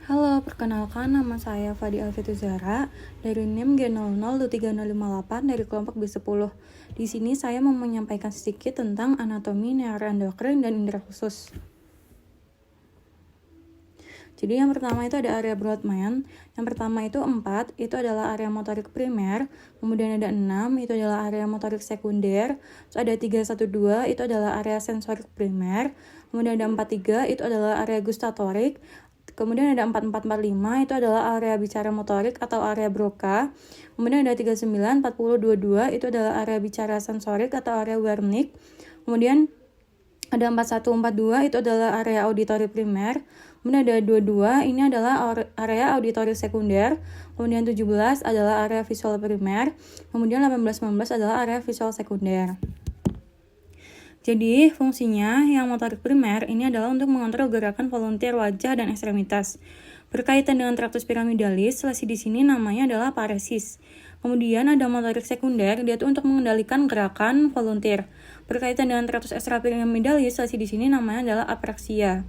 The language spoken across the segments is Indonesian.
Halo, perkenalkan nama saya Fadi Alfituzara dari NIM G003058 dari kelompok B10. Di sini saya mau menyampaikan sedikit tentang anatomi neuroendokrin dan indera khusus. Jadi yang pertama itu ada area Brodmann. Yang pertama itu 4, itu adalah area motorik primer. Kemudian ada 6, itu adalah area motorik sekunder. Terus ada 312, itu adalah area sensorik primer. Kemudian ada 43, itu adalah area gustatorik. Kemudian ada 4445, itu adalah area bicara motorik atau area Broca. Kemudian ada 39, 40, 22, itu adalah area bicara sensorik atau area Wernicke. Kemudian ada 4142, itu adalah area auditori primer. Kemudian ada 22, ini adalah area auditori sekunder. Kemudian 17 adalah area visual primer. Kemudian 18-19 adalah area visual sekunder. Jadi, fungsinya yang motorik primer ini adalah untuk mengontrol gerakan volunteer wajah dan ekstremitas. Berkaitan dengan traktus piramidalis, lesi di sini namanya adalah paresis. Kemudian ada motorik sekunder, dia itu untuk mengendalikan gerakan volunteer. Berkaitan dengan traktus ekstrapiramidalis, lesi di sini namanya adalah apraksia.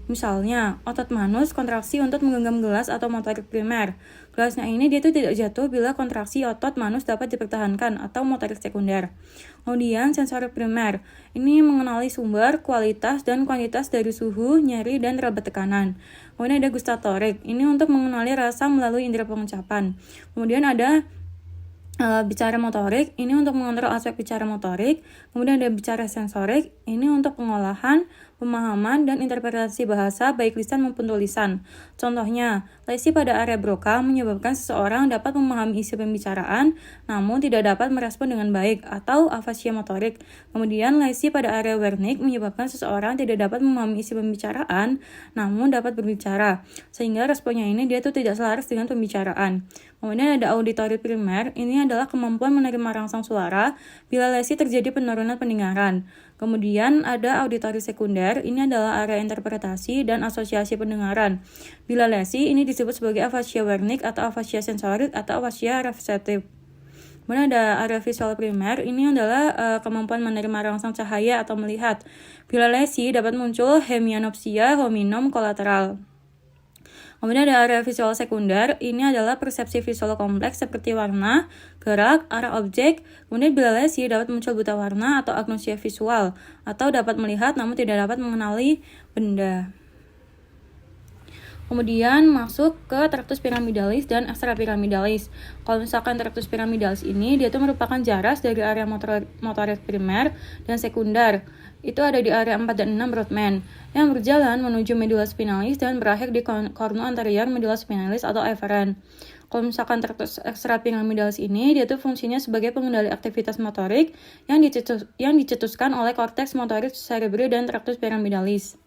Misalnya, otot manus kontraksi untuk menggenggam gelas atau motorik primer. Gelasnya ini dia itu tidak jatuh bila kontraksi otot manus dapat dipertahankan atau motorik sekunder. Kemudian sensorik primer, ini mengenali sumber, kualitas, dan kuantitas dari suhu, nyeri, dan raba tekanan. Kemudian ada gustatorik, ini untuk mengenali rasa melalui indera pengucapan. Kemudian ada bicara motorik, ini untuk mengontrol aspek bicara motorik. Kemudian ada bicara sensorik, ini untuk pengolahan, pemahaman, dan interpretasi bahasa baik lisan maupun tulisan. Contohnya, lesi pada area Broca menyebabkan seseorang dapat memahami isi pembicaraan namun tidak dapat merespon dengan baik atau afasia motorik. Kemudian lesi pada area Wernicke menyebabkan seseorang tidak dapat memahami isi pembicaraan namun dapat berbicara, sehingga responnya ini dia tuh tidak selaras dengan pembicaraan. Kemudian ada auditori primer, ini adalah kemampuan menerima rangsang suara bila lesi terjadi penurunan pendengaran. Kemudian ada auditori sekunder, ini adalah area interpretasi dan asosiasi pendengaran. Bila lesi, ini disebut sebagai afasia Wernicke atau afasia sensorik atau afasia reseptif. Kemudian ada area visual primer, ini adalah kemampuan menerima rangsang cahaya atau melihat. Bila lesi, dapat muncul hemianopsia hominom kolateral. Kemudian ada area visual sekunder, ini adalah persepsi visual kompleks seperti warna, gerak, arah objek. Kemudian bila lesi dapat muncul buta warna atau agnosia visual, atau dapat melihat namun tidak dapat mengenali benda. Kemudian masuk ke traktus piramidalis dan ekstrapiramidalis. Kalau misalkan traktus piramidalis ini, dia itu merupakan jaras dari area motorik primer dan sekunder. Itu ada di area 4 dan 6 Brodmann yang berjalan menuju medula spinalis dan berakhir di cornu anterior medula spinalis atau efferent. Kalau misalkan traktus ekstrapiramidalis ini, dia tuh fungsinya sebagai pengendali aktivitas motorik yang dicetuskan oleh korteks motorik cerebri dan traktus piramidalis.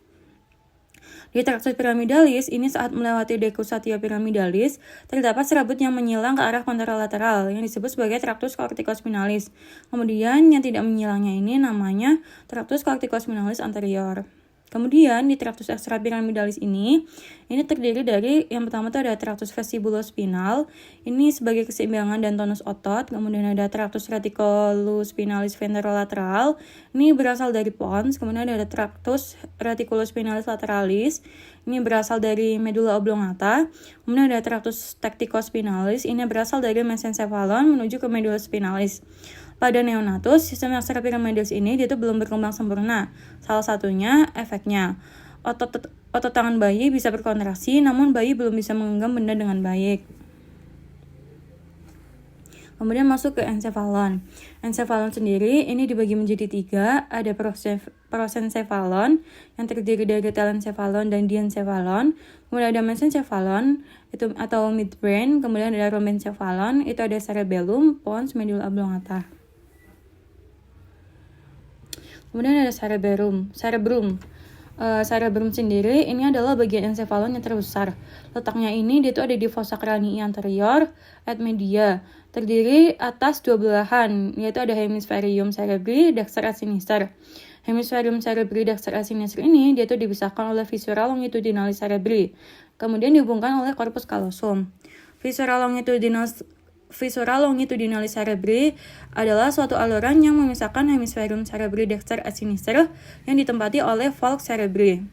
Di traktus piramidalis, ini saat melewati decussatio piramidalis, terdapat serabut yang menyilang ke arah kontralateral yang disebut sebagai traktus corticospinalis. Kemudian yang tidak menyilangnya ini namanya traktus corticospinalis anterior. Kemudian di traktus ekstrapiramidalis ini terdiri dari yang pertama itu ada traktus vestibulospinal, ini sebagai keseimbangan dan tonus otot. Kemudian ada traktus reticulospinalis ventrolateral, ini berasal dari pons. Kemudian ada traktus reticulospinalis lateralis, ini berasal dari medula oblongata. Kemudian ada traktus tacticospinalis, ini berasal dari mesencephalon menuju ke medula spinalis. Pada neonatus, sistem ekstrapiramidalis ini dia tuh belum berkembang sempurna. Salah satunya efeknya. Otot tangan bayi bisa berkontraksi, namun bayi belum bisa menggenggam benda dengan baik. Kemudian masuk ke encephalon. Encephalon sendiri ini dibagi menjadi 3, ada prosencephalon yang terdiri dari telencephalon dan diencephalon. Kemudian ada mesencephalon itu atau midbrain, kemudian ada rhombencephalon, itu ada cerebellum, pons, medula oblongata. Kemudian ada cerebrum. Cerebrum sendiri ini adalah bagian encephalon yang terbesar. Letaknya ini dia itu ada di fossa cranii anterior et media. Terdiri atas 2 belahan, yaitu ada hemispherium cerebri dexter et sinister. Hemispherium cerebri dexter et sinister ini dia itu dipisahkan oleh viscera longitudinalis cerebri. Kemudian dihubungkan oleh corpus callosum. Viscera longitudinalis cerebri adalah suatu aluran yang memisahkan hemispherium cerebri dexter et sinister yang ditempati oleh valgus cerebri.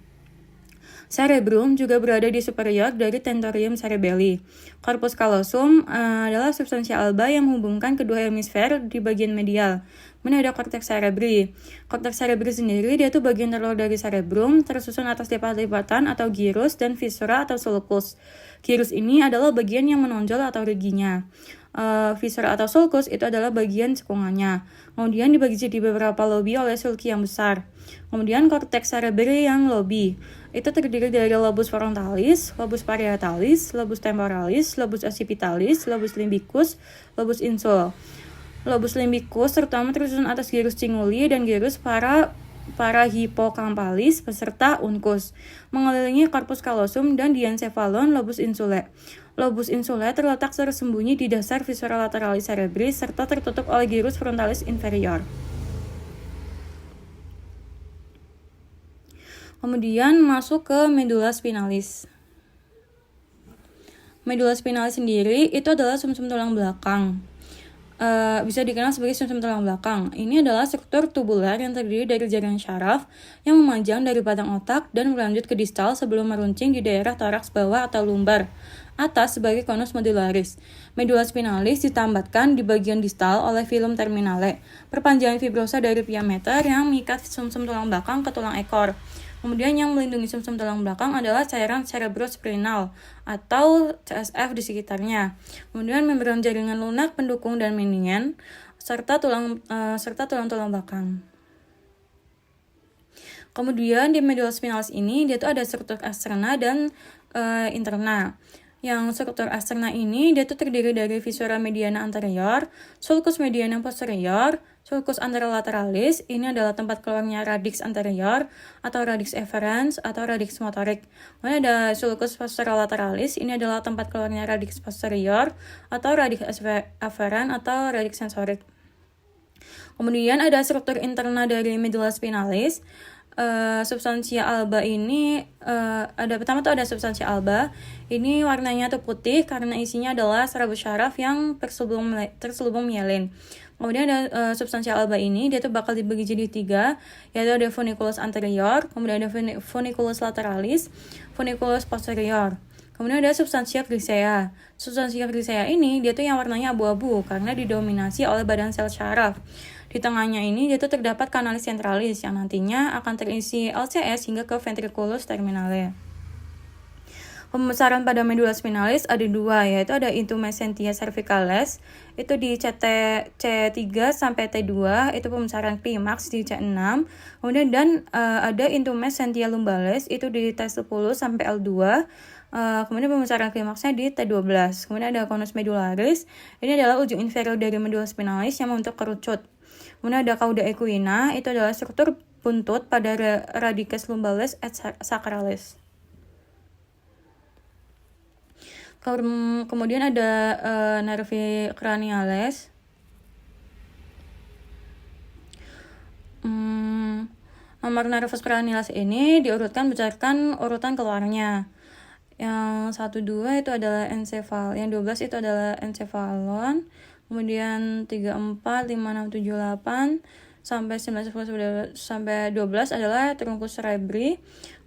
Cerebrum juga berada di superior dari tentorium cerebelli. Corpus callosum adalah substansi alba yang menghubungkan kedua hemisfer di bagian medial. Kemudian ada cortex cerebri. Cortex cerebri sendiri dia tuh bagian terluar dari cerebrum, tersusun atas lipat-lipatan atau gyrus dan viscera atau sulcus. Gyrus ini adalah bagian yang menonjol atau reginya. Viscera atau sulcus itu adalah bagian cekungannya. Kemudian dibagi jadi beberapa lobi oleh sulci yang besar. Kemudian cortex cerebri yang lobi itu terdiri dari lobus frontalis, lobus parietalis, lobus temporalis, lobus occipitalis, lobus limbicus, lobus insul. Lobus limbicus terutama tersusun atas gyrus cinguli dan gyrus parahipokampalis beserta uncus, mengelilingi corpus callosum dan diencephalon lobus insulae. Lobus insulae terletak tersembunyi di dasar viscera lateralis cerebri serta tertutup oleh gyrus frontalis inferior. Kemudian masuk ke medulla spinalis. Medulla spinalis sendiri itu adalah sumsum tulang belakang. Bisa dikenal sebagai sumsum tulang belakang. Ini adalah struktur tubular yang terdiri dari jaringan syaraf yang memanjang dari batang otak dan berlanjut ke distal sebelum meruncing di daerah toraks bawah atau lumbar atas sebagai konus medularis. Medulla spinalis ditambatkan di bagian distal oleh filum terminale, perpanjangan fibrosa dari pia mater yang mengikat sumsum tulang belakang ke tulang ekor. Kemudian yang melindungi sumsum tulang belakang adalah cairan cerebrospinal atau CSF di sekitarnya. Kemudian membran jaringan lunak pendukung dan meningen serta tulang-tulang belakang. Kemudian di medulla spinalis ini dia tuh ada struktur eksterna dan interna. Yang struktur eksterna ini dia tuh terdiri dari viscera mediana anterior, sulcus mediana posterior, sulcus anterolateralis, ini adalah tempat keluarnya radix anterior atau radix efferens atau radix motorik. Kemudian ada sulcus posterolateralis, ini adalah tempat keluarnya radix posterior atau radix efferens atau radix sensorik. Kemudian ada struktur interna dari medulla spinalis. Substansia alba ini ada substansia alba. Ini warnanya tuh putih karena isinya adalah serabut syaraf yang terselubung mielin. Kemudian ada substansia alba ini dia tuh bakal dibagi jadi 3, yaitu ada funiculus anterior, kemudian ada funiculus lateralis, funiculus posterior. Kemudian ada substansia grisea. Substansia grisea ini dia tuh yang warnanya abu-abu karena didominasi oleh badan sel syaraf. Di tengahnya ini dia tuh terdapat kanalis centralis yang nantinya akan terisi LCS hingga ke ventriculus terminale. Pembesaran pada medulla spinalis ada 2, yaitu ada intumescentia cervicalis itu di C3 sampai T2, itu pembesaran klimaks di C6. Kemudian ada intumescentia lumbalis itu di T10 sampai L2. Kemudian pembesaran klimaksnya di T12. Kemudian ada conus medularis, ini adalah ujung inferior dari medulla spinalis yang membentuk kerucut. Kemudian ada cauda equina, itu adalah struktur buntut pada radicus lumbalis et sacralis. Kemudian ada nervi craniales. Nomor nervus cranialis ini diurutkan berdasarkan urutan keluarnya. Yang 1, 2 itu adalah yang 12 itu adalah encephalon. Kemudian 3, 4, 5, 6, 7, 8 sampai 19, 10, sampai 12 adalah trunkus cerebri.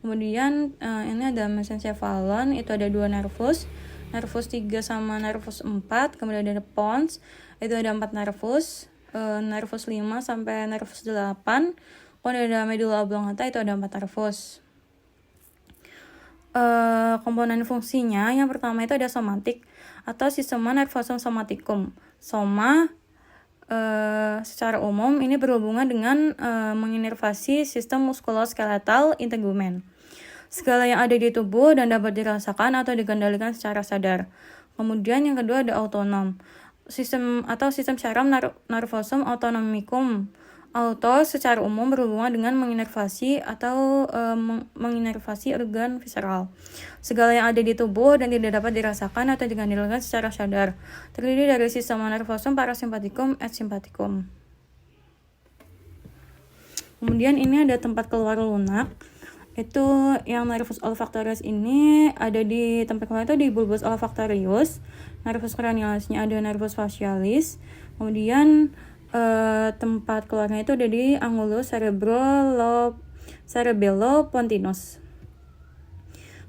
Kemudian ini ada mesencephalon, itu ada 2 nervus 3 sama nervus 4. Kemudian ada pons, itu ada 4 nervus 5 sampai nervus 8. Kemudian ada medulla oblongata, itu ada 4 nervus. Komponen fungsinya yang pertama itu ada somatik atau sistema nervosum somaticum. Soma secara umum ini berhubungan dengan menginervasi sistem muskuloskeletal integumen, segala yang ada di tubuh dan dapat dirasakan atau dikendalikan secara sadar. Kemudian yang kedua ada autonom, sistem syaraf nervosum autonomicum. Auto secara umum berhubungan dengan menginervasi atau menginervasi organ visceral, segala yang ada di tubuh dan tidak dapat dirasakan atau dikendalikan secara sadar. Terdiri dari sistem nervosum parasimpaticum et sympathicum. Kemudian ini ada tempat keluar lunak. Itu yang nervus olfactorius ini ada di tempat keluar itu di bulbus olfactorius. Nervus cranialisnya ada nervus facialis. Kemudian tempat keluarnya itu ada di angulus cerebellopontinus.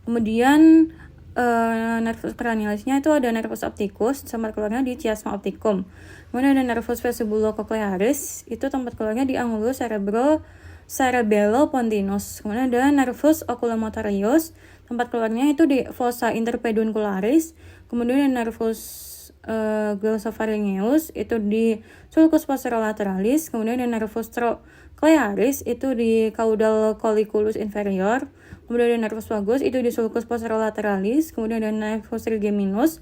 Kemudian nervus cranialisnya itu ada nervus opticus, tempat keluarnya di chiasma opticum. Kemudian ada nervus vestibulocochlearis, itu tempat keluarnya di angulus cerebellopontinus. Kemudian ada nervus oculomotorius, tempat keluarnya itu di fossa interpeduncularis. Kemudian ada nervus glossopharyngeus, itu di sulcus posterolaterales. Kemudian ada nervus trochlearis, itu di caudal colliculus inferior. Kemudian ada nervus vagus, itu di sulcus posterolaterales. Kemudian ada nervus trigeminus,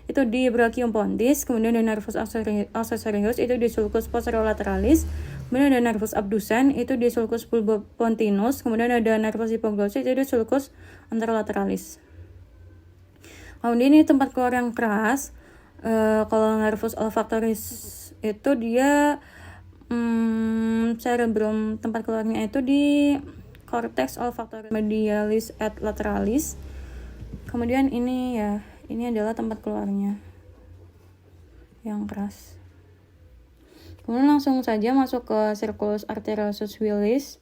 itu di brachium pontis. Kemudian ada nervus accessorius, itu di sulcus posterolaterales. Kemudian ada nervus abducens, itu di sulcus pulbopontinus. Kemudian ada nervus hypoglossal, itu di sulcus anterolaterales. Kemudian ini tempat keluar yang keras. Kalau nervus olfactoris itu dia cerebrum, tempat keluarnya itu di cortex olfactoris medialis et lateralis. Kemudian ini adalah tempat keluarnya yang keras. Kemudian langsung saja masuk ke circulus arteriosus willis.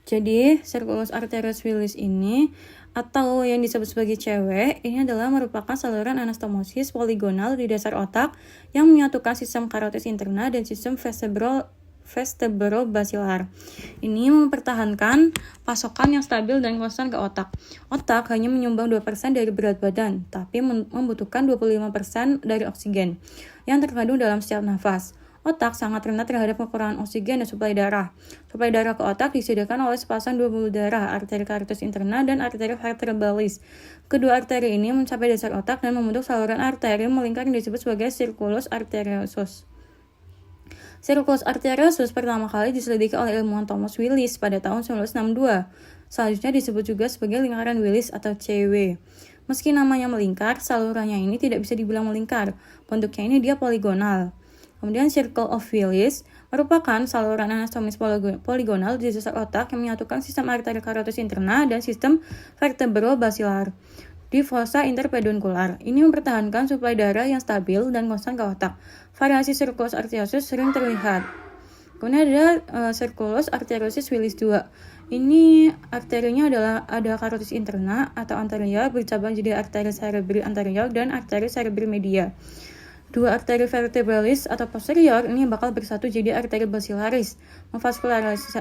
Jadi circulus arteriosus willis ini, atau yang disebut sebagai cewek, ini adalah merupakan saluran anastomosis poligonal di dasar otak yang menyatukan sistem karotis interna dan sistem vestibulo-basilar. Ini mempertahankan pasokan yang stabil dan konstan ke otak. Otak hanya menyumbang 2% dari berat badan, tapi membutuhkan 25% dari oksigen yang terkandung dalam setiap nafas. Otak sangat rentan terhadap kekurangan oksigen dan suplai darah. Suplai darah ke otak disediakan oleh sepasang dua pembuluh darah, arteri carotis interna dan arteri vertebralis. Kedua arteri ini mencapai dasar otak dan membentuk saluran arteri melingkar yang disebut sebagai circulus arteriosus. Circulus arteriosus pertama kali diselidiki oleh ilmuwan Thomas Willis pada tahun 1962. Selanjutnya disebut juga sebagai lingkaran Willis atau CW. Meski namanya melingkar, salurannya ini tidak bisa dibilang melingkar. Bentuknya ini dia poligonal. Kemudian Circle of Willis merupakan saluran anastomis poligonal di dasar otak yang menyatukan sistem arteri carotis interna dan sistem vertebro-basilar di fossa interpeduncular. Ini mempertahankan suplai darah yang stabil dan konstan ke otak. Variasi circulus arteriosus sering terlihat. Kemudian ada circulus arteriosus Willis 2. Ini arterinya ada carotis interna atau anterior bercabang jadi arteri cerebri anterior dan arteri cerebri media. Dua arteri vertebralis atau posterior ini bakal bersatu jadi arteri basilaris,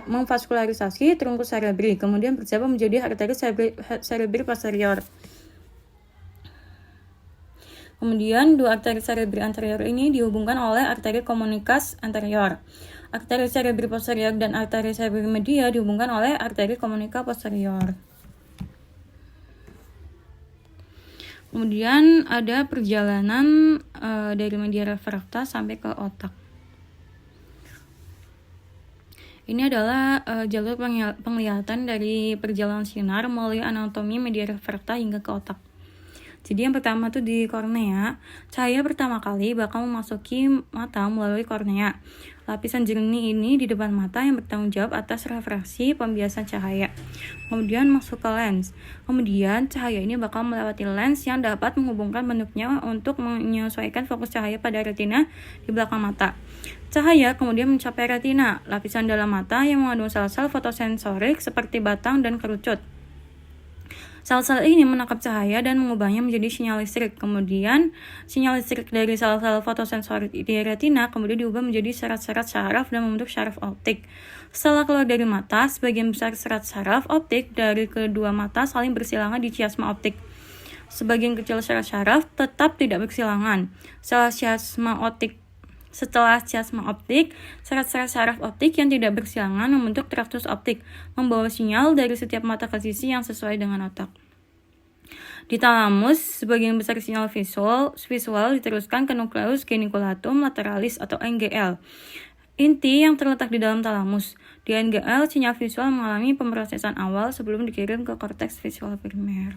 memvaskularisasi trunkus cerebri, kemudian bercabang menjadi arteri cerebri posterior. Kemudian dua arteri cerebri anterior ini dihubungkan oleh arteri komunikas anterior. Arteri cerebri posterior dan arteri cerebri media dihubungkan oleh arteri komunika posterior. Kemudian ada perjalanan dari media refrakta sampai ke otak. Ini adalah jalur penglihatan dari perjalanan sinar melalui anatomi media refrakta hingga ke otak. Jadi yang pertama tuh di kornea, cahaya pertama kali bakal memasuki mata melalui kornea. Lapisan jernih ini di depan mata yang bertanggung jawab atas refraksi pembiasan cahaya. Kemudian masuk ke lens. Kemudian cahaya ini bakal melewati lens yang dapat menghubungkan bentuknya untuk menyesuaikan fokus cahaya pada retina di belakang mata. Cahaya kemudian mencapai retina, lapisan dalam mata yang mengandung sel-sel fotosensorik seperti batang dan kerucut. Sel-sel ini menangkap cahaya dan mengubahnya menjadi sinyal listrik. Kemudian, sinyal listrik dari sel-sel fotosensorik di retina kemudian diubah menjadi serat-serat syaraf dan membentuk syaraf optik. Setelah keluar dari mata, sebagian besar serat syaraf optik dari kedua mata saling bersilangan di chiasma optik. Sebagian kecil serat syaraf tetap tidak bersilangan. Setelah chiasma optik, serat-serat syaraf optik yang tidak bersilangan membentuk traktus optik, membawa sinyal dari setiap mata ke sisi yang sesuai dengan otak. Di talamus, sebagian besar sinyal visual diteruskan ke nukleus geniculatum lateralis atau NGL, inti yang terletak di dalam talamus. Di NGL, sinyal visual mengalami pemrosesan awal sebelum dikirim ke korteks visual primer.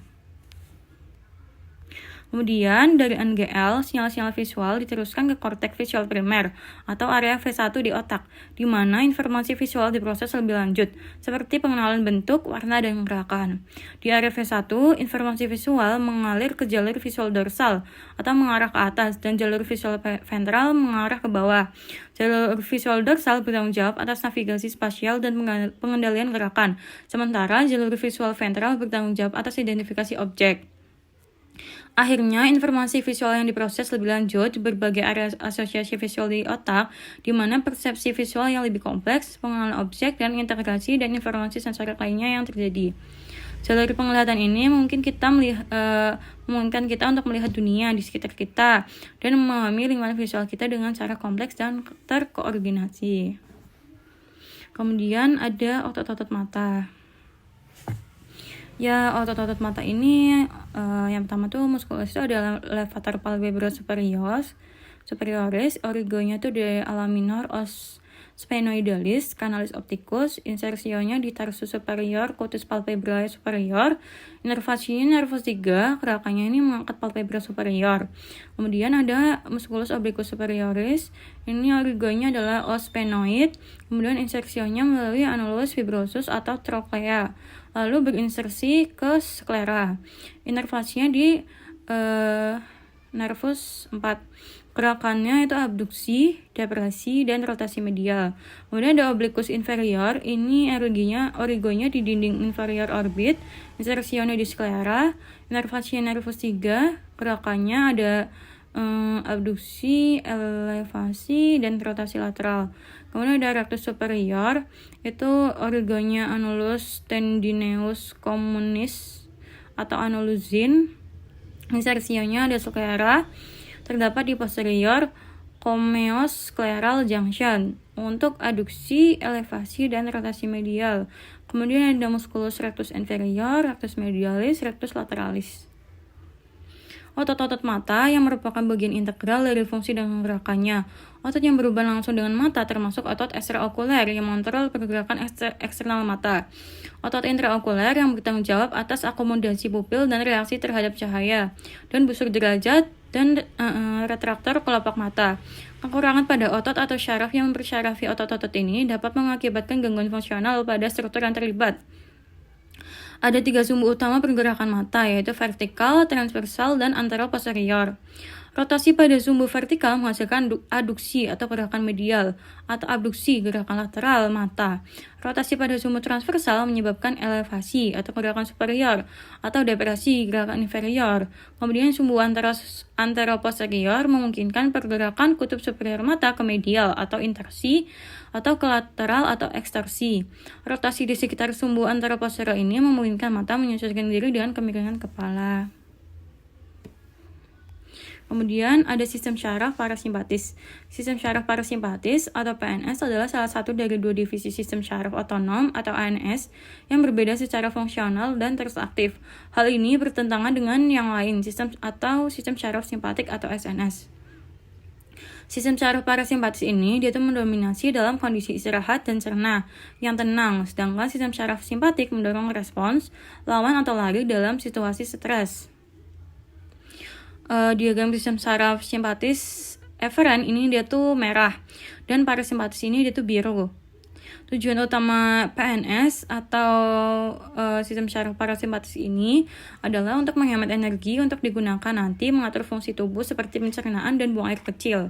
Kemudian dari NGL, sinyal-sinyal visual diteruskan ke korteks visual primer atau area V1 di otak, di mana informasi visual diproses lebih lanjut, seperti pengenalan bentuk, warna, dan gerakan. Di area V1, informasi visual mengalir ke jalur visual dorsal atau mengarah ke atas, dan jalur visual ventral mengarah ke bawah. Jalur visual dorsal bertanggung jawab atas navigasi spasial dan pengendalian gerakan, sementara jalur visual ventral bertanggung jawab atas identifikasi objek. Akhirnya, informasi visual yang diproses lebih lanjut berbagai area asosiasi visual di otak, di mana persepsi visual yang lebih kompleks, pengenalan objek, dan integrasi dan informasi sensorik lainnya yang terjadi. Jalur penglihatan ini memungkinkan kita untuk melihat dunia di sekitar kita dan memahami lingkungan visual kita dengan cara kompleks dan terkoordinasi. Kemudian ada otot-otot mata. Ya, otot-otot mata ini yang pertama tuh musculus itu adalah levator palpebrae superioris, origonya tuh di ala minor, os sphenoidalis, canalis opticus, insersionya di tarsus superior, cutis palpebrae superior, inervasinya nervus 3, gerakannya ini mengangkat palpebra superior. Kemudian ada musculus obliquus superioris, ini origonya adalah os sphenoid, kemudian insersionya melalui annulus fibrosus atau trochlea, lalu berinsersi ke sklera. Inervasinya di nervus 4. Gerakannya itu abduksi, depresi, dan rotasi medial. Kemudian ada obliquus inferior, ini origonya di dinding inferior orbit, insersinya di sklera, inervasinya nervus 3, gerakannya ada abduksi, elevasi, dan rotasi lateral. Kemudian ada rectus superior, itu origonya annulus tendineus communis atau annulusin, insersinya ada sklera, terdapat di posterior comeos scleral junction untuk aduksi, elevasi, dan rotasi medial. Kemudian ada musculus rectus inferior, rectus medialis, rectus lateralis. Otot-otot mata yang merupakan bagian integral dari fungsi dan gerakannya. Otot yang berhubungan langsung dengan mata termasuk otot ekstraokuler yang mengontrol pergerakan eksternal mata. Otot intraokuler yang bertanggung jawab atas akomodasi pupil dan reaksi terhadap cahaya. Dan busur derajat dan retraktor kelopak mata. Kekurangan pada otot atau syaraf yang mempersyarafi otot-otot ini dapat mengakibatkan gangguan fungsional pada struktur yang terlibat. Ada 3 sumbu utama pergerakan mata, yaitu vertikal, transversal, dan anteroposterior. Rotasi pada sumbu vertikal menghasilkan aduksi atau gerakan medial, atau abduksi gerakan lateral mata. Rotasi pada sumbu transversal menyebabkan elevasi atau gerakan superior, atau depresi gerakan inferior. Kemudian sumbu anteroposterior memungkinkan pergerakan kutub superior mata ke medial atau inversi, atau ke lateral atau ekstersi. Rotasi di sekitar sumbu anteroposterior ini memungkinkan mata menyesuaikan diri dengan kemiringan kepala. Kemudian ada sistem syaraf parasimpatis. Sistem syaraf parasimpatis atau PNS adalah salah satu dari 2 divisi sistem syaraf otonom atau ANS yang berbeda secara fungsional dan terus aktif. Hal ini bertentangan dengan yang lain, sistem syaraf simpatik atau SNS. Sistem syaraf parasimpatis ini dia mendominasi dalam kondisi istirahat dan cerna yang tenang, sedangkan sistem syaraf simpatik mendorong respons, lawan atau lari dalam situasi stres. Diagram sistem syaraf simpatis efferent ini dia tuh merah dan parasimpatis ini dia tuh biru. Tujuan utama PNS atau sistem syaraf parasimpatis ini adalah untuk menghemat energi untuk digunakan nanti mengatur fungsi tubuh seperti pencernaan dan buang air kecil.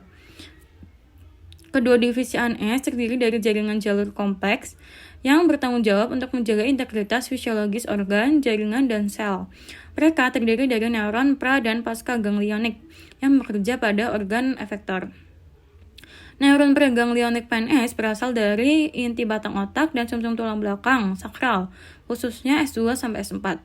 Kedua divisi ANS terdiri dari jaringan jalur kompleks yang bertanggung jawab untuk menjaga integritas fisiologis organ, jaringan, dan sel. Mereka terdiri dari neuron pra dan pasca ganglionik yang bekerja pada organ efektor. Neuron preganglionik PNS berasal dari inti batang otak dan sumsum tulang belakang sakral, khususnya S2 sampai S4.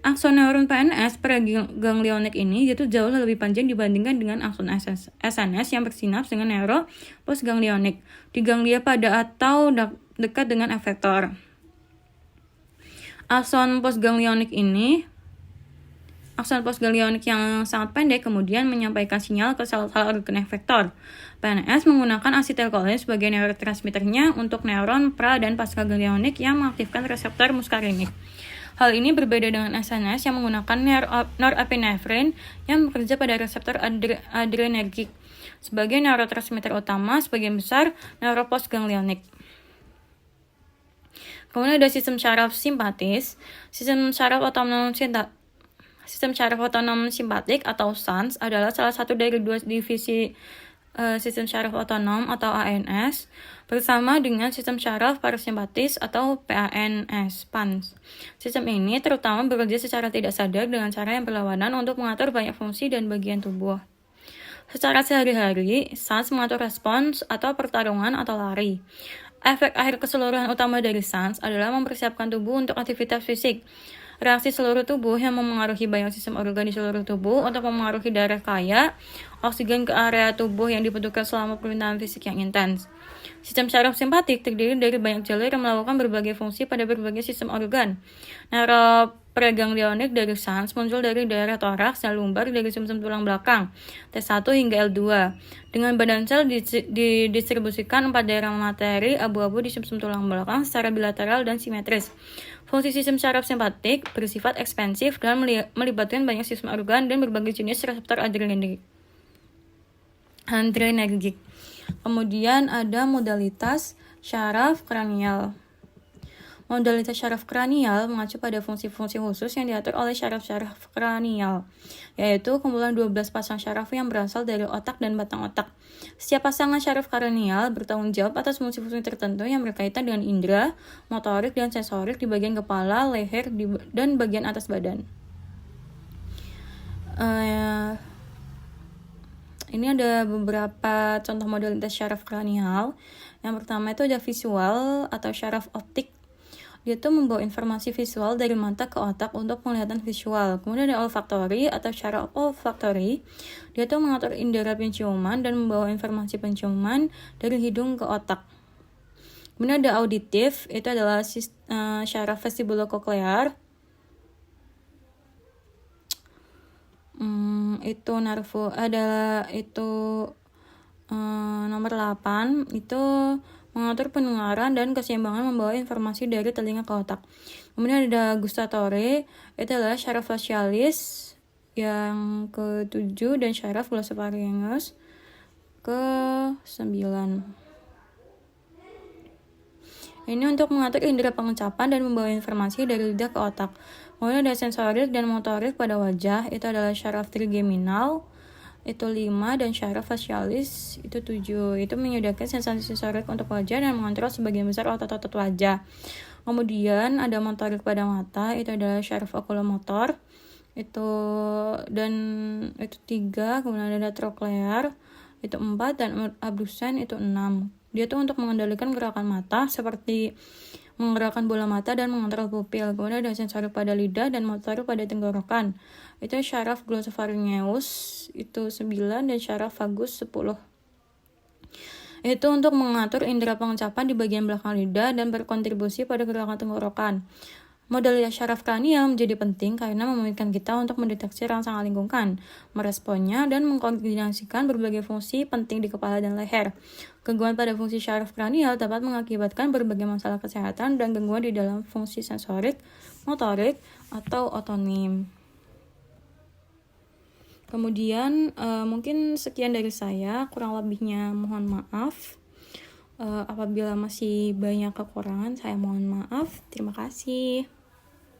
Akson neuron PNS preganglionik ini itu jauh lebih panjang dibandingkan dengan akson SNS yang bersinaps dengan neuro postganglionik di ganglia pada atau dekat dengan efektor. Akson postganglionik yang sangat pendek kemudian menyampaikan sinyal ke sel-sel organ efektor. PNS menggunakan asetilkolin sebagai neurotransmitternya untuk neuron pra dan pasca ganglionik yang mengaktifkan reseptor muskarinik. Hal ini berbeda dengan SNS yang menggunakan norepinefrin yang bekerja pada reseptor adrenergik sebagai neurotransmitter utama, sebagian besar neuropostganglionik. Kemudian ada sistem syaraf simpatis. Sistem syaraf otonom simpatik atau SANS adalah salah satu dari dua divisi sistem syaraf otonom atau ANS bersama dengan sistem syaraf parasimpatis atau PANS. Sistem ini terutama bekerja secara tidak sadar dengan cara yang berlawanan untuk mengatur banyak fungsi dan bagian tubuh. Secara sehari-hari, SANS mengatur respons atau pertarungan atau lari. Efek akhir keseluruhan utama dari SANS adalah mempersiapkan tubuh untuk aktivitas fisik. Reaksi seluruh tubuh yang memengaruhi banyak sistem organ di seluruh tubuh untuk memengaruhi darah kaya, oksigen ke area tubuh yang dibutuhkan selama permintaan fisik yang intens. Sistem syaraf simpatik terdiri dari banyak jalur yang melakukan berbagai fungsi pada berbagai sistem organ. Neuropreganglionik dari SANS muncul dari daerah toraks dan lumbar dari sumsum tulang belakang, T1 hingga L2. Dengan badan sel didistribusikan 4 daerah materi abu-abu di sumsum tulang belakang secara bilateral dan simetris. Fungsi sistem syaraf simpatik bersifat ekspansif dan melibatkan banyak sistem organ dan berbagai jenis reseptor adrenergik. Kemudian ada modalitas syaraf kranial. Modalitas syaraf kranial mengacu pada fungsi-fungsi khusus yang diatur oleh syaraf-syaraf kranial, yaitu kumpulan 12 pasang syaraf yang berasal dari otak dan batang otak. Setiap pasangan syaraf kranial bertanggung jawab atas fungsi-fungsi tertentu yang berkaitan dengan indera, motorik, dan sensorik di bagian kepala, leher, dan bagian atas badan. Ini ada beberapa contoh modalitas syaraf kranial. Yang pertama itu ada visual atau syaraf optik. Dia tuh membawa informasi visual dari mata ke otak untuk penglihatan visual. Kemudian ada olfaktori atau syaraf olfaktori. Dia tuh mengatur indera penciuman dan membawa informasi penciuman dari hidung ke otak. Kemudian ada auditif, itu adalah syaraf vestibulokoklear. Itu nervo adalah nomor 8 itu mengatur pendengaran dan keseimbangan membawa informasi dari telinga ke otak. Kemudian ada gustatore, itu adalah syaraf facialis yang ke-7 dan syaraf glossopharyngeus ke-9. Ini untuk mengatur indera pengucapan dan membawa informasi dari lidah ke otak. Kemudian ada sensorik dan motorik pada wajah, itu adalah syaraf trigeminal, itu 5, dan syaraf facialis, itu 7. Itu menyediakan sensasi sensorik untuk wajah dan mengontrol sebagian besar otot-otot wajah. Kemudian ada motorik pada mata, itu adalah syaraf okulomotor, itu 3. Kemudian ada troklear, itu 4, dan abdusen, itu 6. Dia tuh untuk mengendalikan gerakan mata seperti menggerakkan bola mata dan mengontrol pupil. Kemudian ada sensorik pada lidah dan motorik pada tenggorokan. Itu syaraf glossopharyngeus, itu 9, dan syaraf vagus 10. Itu untuk mengatur indera pengucapan di bagian belakang lidah dan berkontribusi pada gerakan tenggorokan. Modalitas syaraf kranial menjadi penting karena memungkinkan kita untuk mendeteksi rangsang lingkungan, meresponnya, dan mengkoordinasikan berbagai fungsi penting di kepala dan leher. Gangguan pada fungsi syaraf kranial dapat mengakibatkan berbagai masalah kesehatan dan gangguan di dalam fungsi sensorik, motorik, atau otonim. Kemudian mungkin sekian dari saya, kurang lebihnya mohon maaf. Apabila masih banyak kekurangan, saya mohon maaf. Terima kasih.